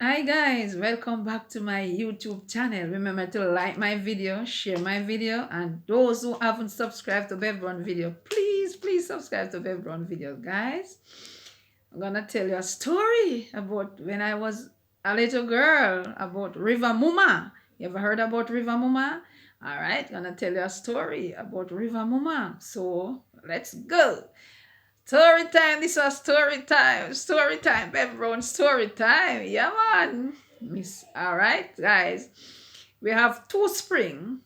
Hi guys, welcome back to my YouTube channel. Remember to like my video, share my video, and those who haven't subscribed to Bevron video, please subscribe to Bevron video, guys. I'm gonna tell you a story about when I was a little girl about Rivamuma. You ever heard about Rivamuma? All right, gonna tell you a story about Rivamuma. So let's go. Story time. This was story time. Story time, everyone. Story time. Yeah, man. Miss. All right, guys. We have two spring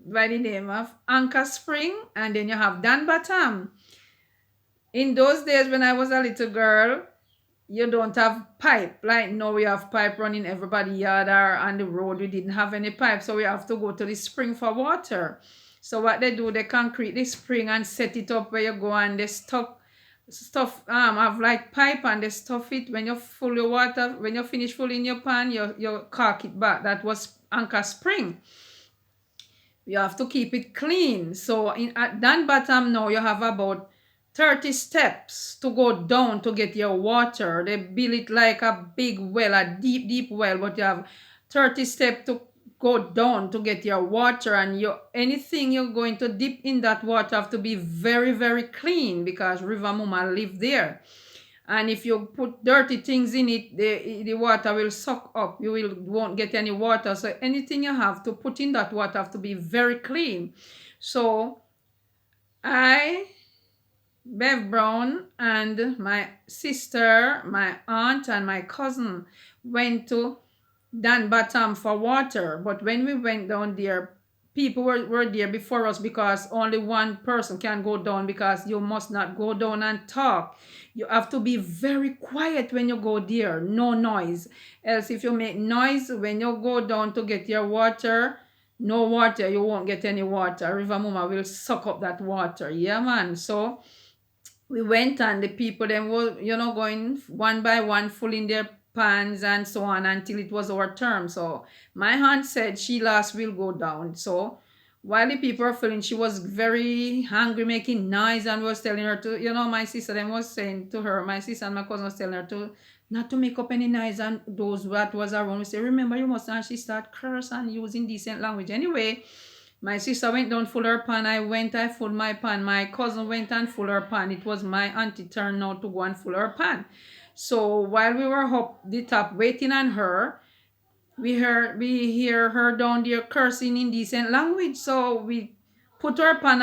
by the name of Anchor Spring, and then you have Dan Batam. In those days when I was a little girl, you don't have pipe. Like now we have pipe running everybody yard or on the road. We didn't have any pipe, so we have to go to the spring for water. So what they do, they concrete the spring and set it up where you go and they stuff have like pipe and they stuff it when you full your water. When you finish filling your pan, you cork it back. That was Anchor Spring. You have to keep it clean. So at Dan Bottom now you have about 30 steps to go down to get your water. They build it like a big well, a deep well, but you have 30 steps to go down to get your water, and anything you're going to dip in that water have to be very clean because Rivamuma live there. And if you put dirty things in it, the water will suck up. You won't get any water. So anything you have to put in that water have to be very clean. So I, Bev Brown, and my sister, my aunt, and my cousin went to Dan Bottom for water. But when we went down there, people were there before us because only one person can go down, because you must not go down and talk. You have to be very quiet when you go there, no noise. Else if you make noise when you go down to get your water, no water, you won't get any water. Rivamuma will suck up that water. Yeah, man. So we went, and the people then were, going one by one, filling their pans and so on until it was our turn. So my aunt said she last will go down. So while the people were filling, she was very hungry, making noise, and was telling her to, my sister then was saying to her, my sister and my cousin was telling her to not to make up any noise, and those that was around we say, remember you must, and she start curse and using decent language. Anyway, my sister went down full her pan. I full my pan. My cousin went and full her pan. It was my auntie turn now to go and full her pan. So while we were up the top waiting on her, we hear her down there cursing in decent language. So we put her pan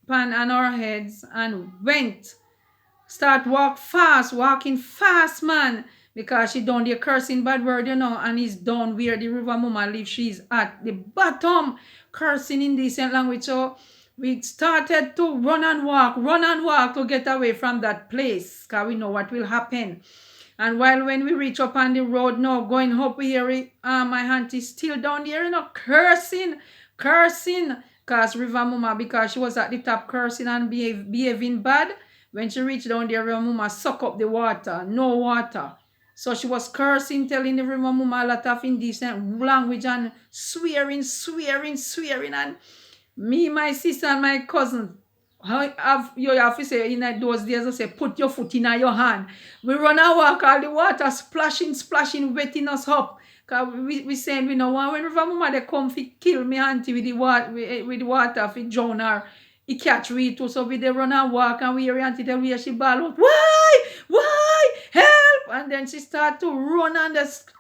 on our heads and went. Start walking fast, man. Because she down there cursing bad word, and he's down where the Rivamuma live. She's at the bottom, cursing in decent language. So we started to run and walk to get away from that place, because we know what will happen. And when we reach up on the road now, going up, we hear it, my auntie still down there, cursing, because Rivamuma, because she was at the top cursing and behaving bad. When she reached down there, Rivamuma suck up the water, no water. So she was cursing, telling the Rivamuma a lot of indecent language and swearing. And me, my sister, and my cousin, you have to say in those days, I say, put your foot in your hand. We run and walk, all the water splashing, wetting us up. Because we saying we know when Rivamuma they come fi kill me auntie with the water fi drown her. He catch we too, so we they run and walk, and we hear auntie tell we she ball out, why, help! And then she start to run and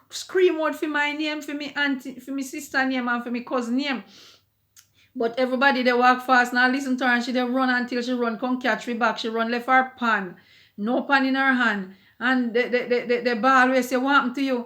scream out for my name, for me auntie, for my sister name, and for my cousin name. But everybody they walk fast now, listen to her, and she they run until she run, come catch me back. She run left her pan, no pan in her hand, and the ball will say, what happened to you?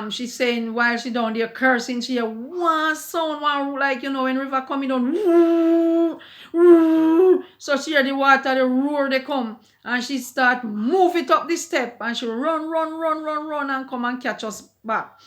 She's saying while she down there cursing, she hear one sound, like, when river coming down, woo, woo. So she hear the water, the roar they come, and she start move it up the step, and she run and come and catch us back.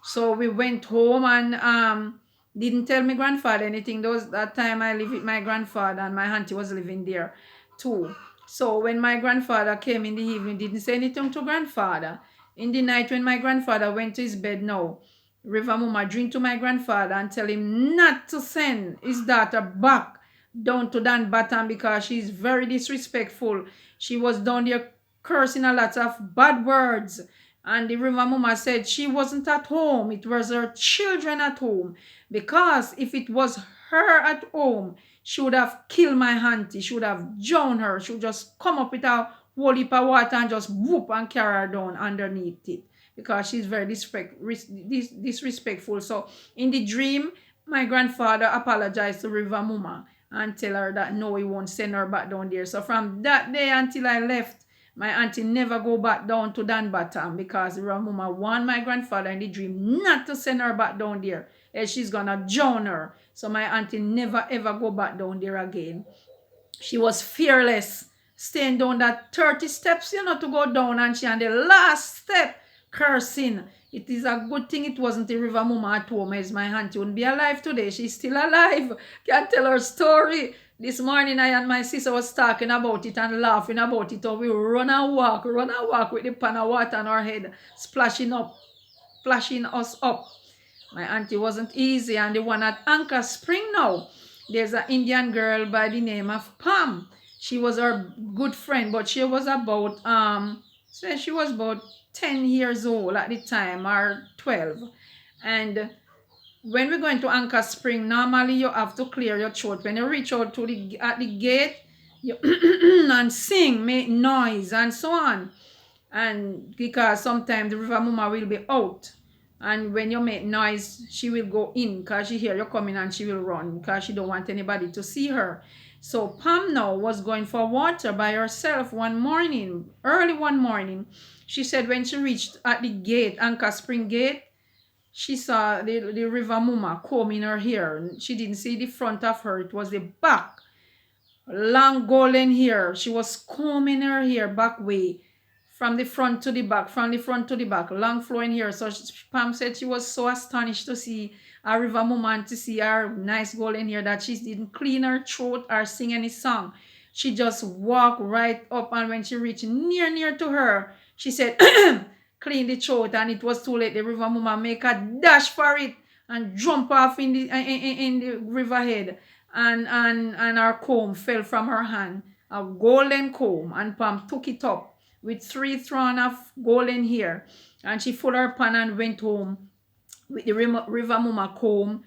So we went home and didn't tell my grandfather anything. That time I live with my grandfather, and my auntie was living there too. So when my grandfather came in the evening, didn't say anything to grandfather. In the night when my grandfather went to his bed now, Rivamuma drink to my grandfather and tell him not to send his daughter back down to Dan Bottom because she's very disrespectful. She was down there cursing a lot of bad words And the Rivamuma said she wasn't at home. It was her children at home. Because if it was her at home, she would have killed my auntie. She would have drowned her. She would just come up with a whole heap of water and just whoop and carry her down underneath it. Because she's very disrespectful. So in the dream, my grandfather apologized to Rivamuma and tell her that no, he won't send her back down there. So from that day until I left, my auntie never go back down to Dan Bottom because Rivamuma warned my grandfather in the dream not to send her back down there, else she's gonna drown her. So my auntie never ever go back down there again. She was fearless, staying down that 30 steps, to go down, and she on the last step cursing. It is a good thing it wasn't the Rivamuma at home, as my auntie wouldn't be alive today. She's still alive. Can't tell her story. This morning I and my sister was talking about it and laughing about it. How we run and walk with the pan of water on our head, splashing us up. My auntie wasn't easy, and the one at Anchor Spring now, there's an Indian girl by the name of Pam. She was our good friend, but she was about she was about 10 years old at the time, or 12. And when we're going to Anchor Spring, normally you have to clear your throat. When you reach out to at the gate, you and sing, make noise, and so on. And because sometimes the Rivamuma will be out. And when you make noise, she will go in because she hear you coming and she will run because she don't want anybody to see her. So Pam now was going for water by herself one morning, early one morning. She said when she reached at the gate, Anchor Spring gate, she saw the Rivamuma combing her hair. She didn't see the front of her, it was the back. Long golden hair. She was combing her hair back way. From the front to the back, long flowing hair. So Pam said she was so astonished to see a Rivamuma and to see her nice golden hair that she didn't clean her throat or sing any song. She just walked right up, and when she reached near to her, she said, clean the throat, and it was too late. The Rivamuma make a dash for it and jump off in the riverhead, and her comb fell from her hand, a golden comb, and Pam took it up with 3 strands of golden hair, and she filled her pan and went home with the Rivamuma comb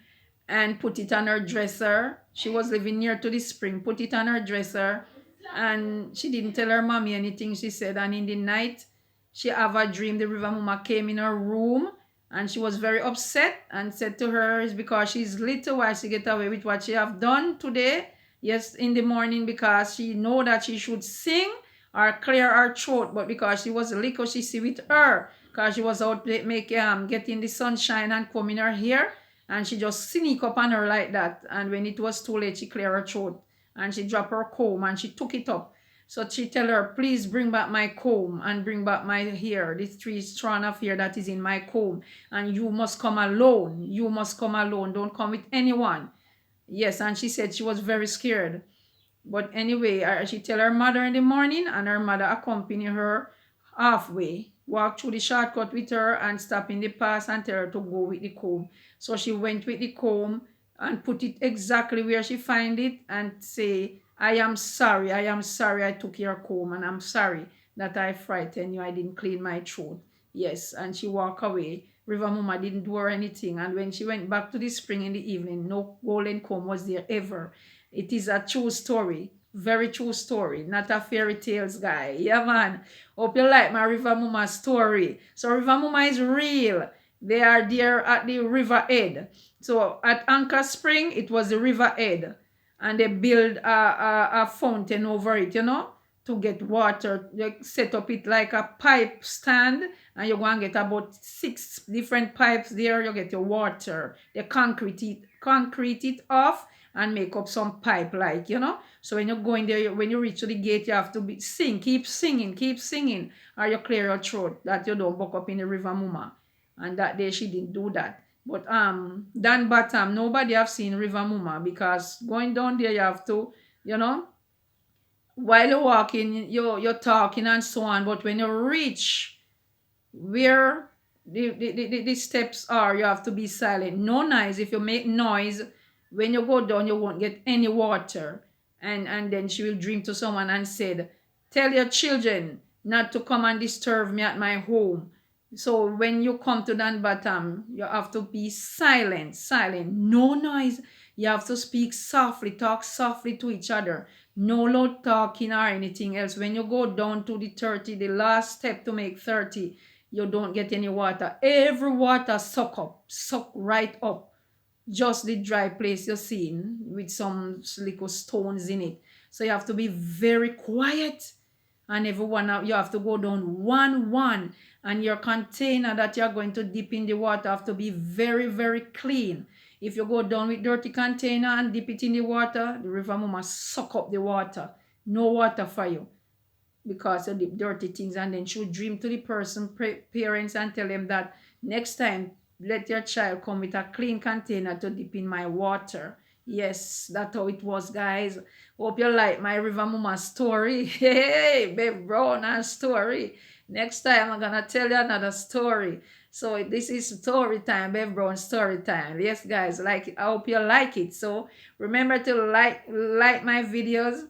and put it on her dresser. She was living near to the spring, put it on her dresser, and she didn't tell her mommy anything, she said. And in the night, she have a dream the Rivamuma came in her room, and she was very upset and said to her it's because she's little why she get away with what she have done today. Yes, in the morning, because she know that she should sing or clear her throat, but because she was little, she see with her, because she was out getting the sunshine and combing her hair, and she just sneak up on her like that. And when it was too late, she clear her throat and she dropped her comb and she took it up. So she tell her, please bring back my comb and bring back my hair, this 3 strands of hair that is in my comb, and you must come alone. You must come alone. Don't come with anyone. Yes, and she said she was very scared. But anyway, she tell her mother in the morning, and her mother accompany her halfway, walk through the shortcut with her and stop in the pass and tell her to go with the comb. So she went with the comb and put it exactly where she find it and say, I am sorry I took your comb, and I'm sorry that I frightened you, I didn't clean my throat. Yes, and she walked away. Rivamuma didn't do her anything, and when she went back to the spring in the evening, no golden comb was there ever. It is a true story, very true story, not a fairy tales guy. Yeah, man. Hope you like my Rivamuma story. So Rivamuma is real. They are there at the river head. So at Anchor Spring, it was the river head, and they build a fountain over it, to get water. They set up it like a pipe stand, and you go and get about 6 different pipes there. You get your water. They concrete it off and make up some pipe, like, So when you go in there, when you reach to the gate, you have to keep singing, or you clear your throat that you don't buck up in the Rivamuma. And that day she didn't do that. But Dan Bottom, nobody have seen Rivamuma, because going down there you have to, while you're walking, you're talking and so on. But when you reach where the steps are, you have to be silent. No noise. If you make noise, when you go down, you won't get any water. And then she will dream to someone and said, tell your children not to come and disturb me at my home. So when you come to that bottom, you have to be silent, silent, no noise. You have to speak softly, talk softly to each other. No loud talking or anything else. When you go down to the 30, the last step to make 30, you don't get any water. Every water suck right up. Just the dry place you're seeing with some little stones in it. So you have to be very quiet, and everyone you have to go down one, and your container that you're going to dip in the water have to be very clean. If you go down with dirty container and dip it in the water, the river mama suck up the water. No water for you, because of the dirty things. And then she would dream to the person parents and tell them that next time, let your child come with a clean container to dip in my water. Yes, that's how it was, guys. Hope you like my Rivamuma story. Hey, babe, brown and story. Next time I'm gonna tell you another story. So this is story time, babe, brown story time. Yes, guys, like I hope you like it. So remember to like my videos,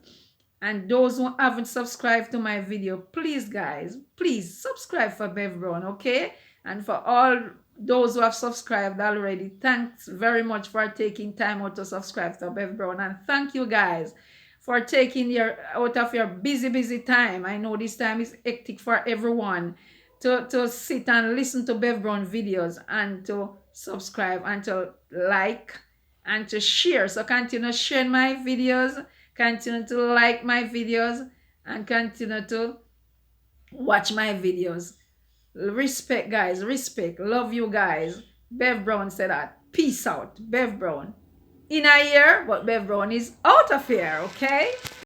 and those who haven't subscribed to my video, please, guys, please subscribe for Bev Brown, okay? And for all those who have subscribed already, thanks very much for taking time out to subscribe to Bev Brown. And thank you, guys, for taking your out of your busy time. I know this time is hectic for everyone to sit and listen to Bev Brown videos, and to subscribe, and to like, and to share. So continue sharing my videos, continue to like my videos, and continue to watch my videos. Respect, guys, respect. Love you guys. Bev Brown said that. Peace out. Bev Brown in a year, but Bev Brown is out of here, okay?